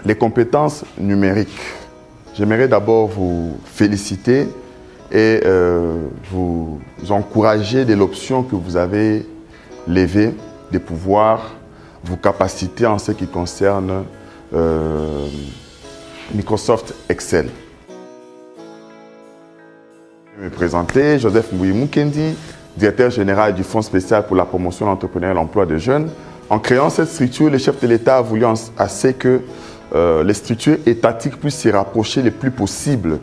Les compétences numériques. J'aimerais d'abord vous féliciter et vous encourager de l'option que vous avez levée de pouvoir vous capaciter en ce qui concerne Microsoft Excel. Je vais me présenter, Joseph Mbouyi Mukendi, directeur général du Fonds spécial pour la promotion de l'entrepreneuriat et l'emploi des jeunes. En créant cette structure, le chef de l'État a voulu assez que les structures étatiques puissent se rapprocher le plus possible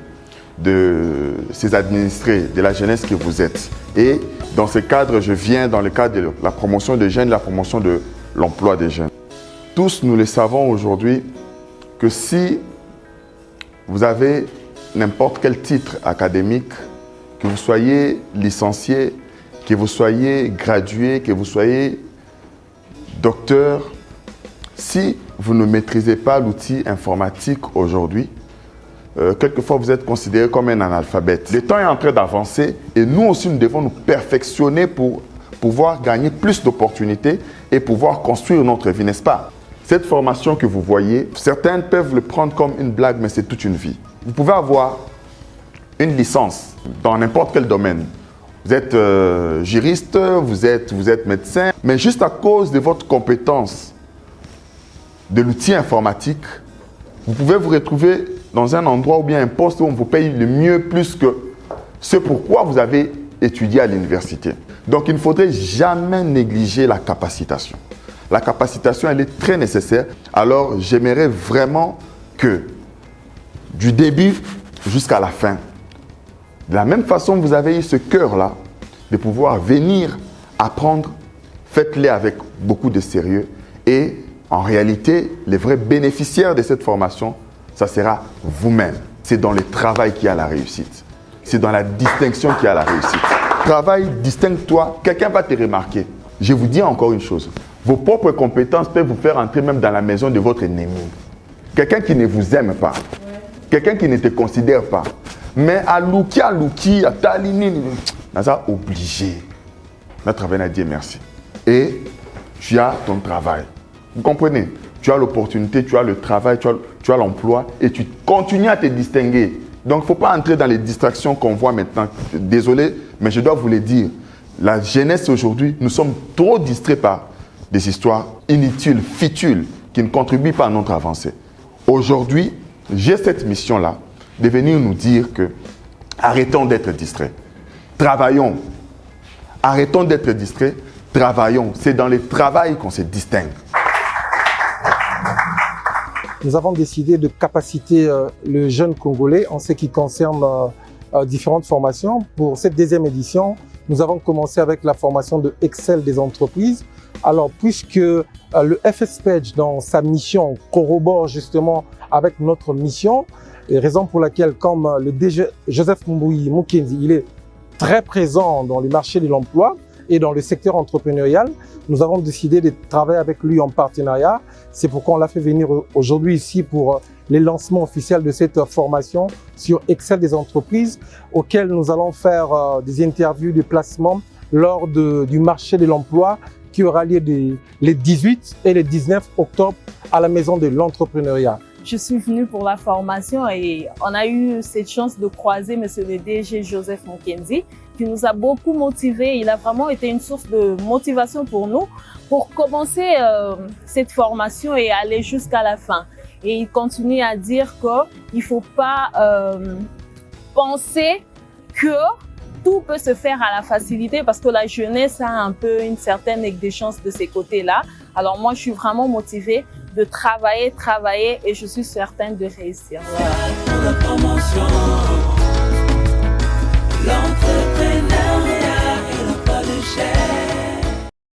de ses administrés, de la jeunesse que vous êtes. Et dans ce cadre, je viens dans le cadre de la promotion des jeunes, la promotion de l'emploi des jeunes. Tous, nous le savons aujourd'hui, que si vous avez n'importe quel titre académique, que vous soyez licencié, que vous soyez gradué, que vous soyez docteur, si vous ne maîtrisez pas l'outil informatique aujourd'hui, quelquefois vous êtes considéré comme un analphabète. Le temps est en train d'avancer et nous aussi nous devons nous perfectionner pour pouvoir gagner plus d'opportunités et pouvoir construire notre vie, n'est-ce pas? Cette formation que vous voyez, certains peuvent le prendre comme une blague, mais c'est toute une vie. Vous pouvez avoir une licence dans n'importe quel domaine. Vous êtes juriste, vous êtes médecin, mais juste à cause de votre compétence de l'outil informatique, vous pouvez vous retrouver dans un endroit ou bien un poste où on vous paye le mieux plus que ce pourquoi vous avez étudié à l'université. Donc il ne faudrait jamais négliger la capacitation. La capacitation, elle est très nécessaire. Alors j'aimerais vraiment que du début jusqu'à la fin, de la même façon que vous avez eu ce cœur-là, de pouvoir venir apprendre, faites-le avec beaucoup de sérieux. Et en réalité, les vrais bénéficiaires de cette formation, ça sera vous-même. C'est dans le travail qu'il y a la réussite. C'est dans la distinction qu'il y a la réussite. Travail, distingue-toi, quelqu'un va te remarquer. Je vous dis encore une chose, vos propres compétences peuvent vous faire entrer même dans la maison de votre ennemi. Quelqu'un qui ne vous aime pas, quelqu'un qui ne te considère pas. Mais à Louki, à Talini, on a obligé. Notre travail a dit merci. Et tu as ton travail. Vous comprenez? Tu as l'opportunité, tu as le travail, tu as l'emploi et tu continues à te distinguer. Donc, il ne faut pas entrer dans les distractions qu'on voit maintenant. Désolé, mais je dois vous le dire. La jeunesse aujourd'hui, nous sommes trop distraits par des histoires inutiles, futiles, qui ne contribuent pas à notre avancée. Aujourd'hui, j'ai cette mission-là de venir nous dire que arrêtons d'être distraits. Travaillons. Arrêtons d'être distraits. Travaillons. C'est dans le travail qu'on se distingue. Nous avons décidé de capaciter le jeune Congolais en ce qui concerne différentes formations. Pour cette deuxième édition, nous avons commencé avec la formation de Excel des entreprises. Alors, puisque le FSPEDJ, dans sa mission, corrobore justement avec notre mission, et raison pour laquelle, comme le DG Joseph Mbouyi Mukendi, il est très présent dans le marché de l'emploi et dans le secteur entrepreneurial, nous avons décidé de travailler avec lui en partenariat. C'est pourquoi on l'a fait venir aujourd'hui ici pour les lancements officiels de cette formation sur Excel des entreprises, auquel nous allons faire des interviews de placement lors du marché de l'emploi qui aura lieu les 18 et les 19 octobre à la Maison de l'Entrepreneuriat. Je suis venue pour la formation et on a eu cette chance de croiser Monsieur le DG Joseph Mukendi qui nous a beaucoup motivés. Il a vraiment été une source de motivation pour nous pour commencer cette formation et aller jusqu'à la fin. Et il continue à dire qu'il ne faut pas penser que tout peut se faire à la facilité parce que la jeunesse a un peu une certaine négligence de ces côtés-là. Alors moi, je suis vraiment motivée de travailler et je suis certaine de réussir. Voilà.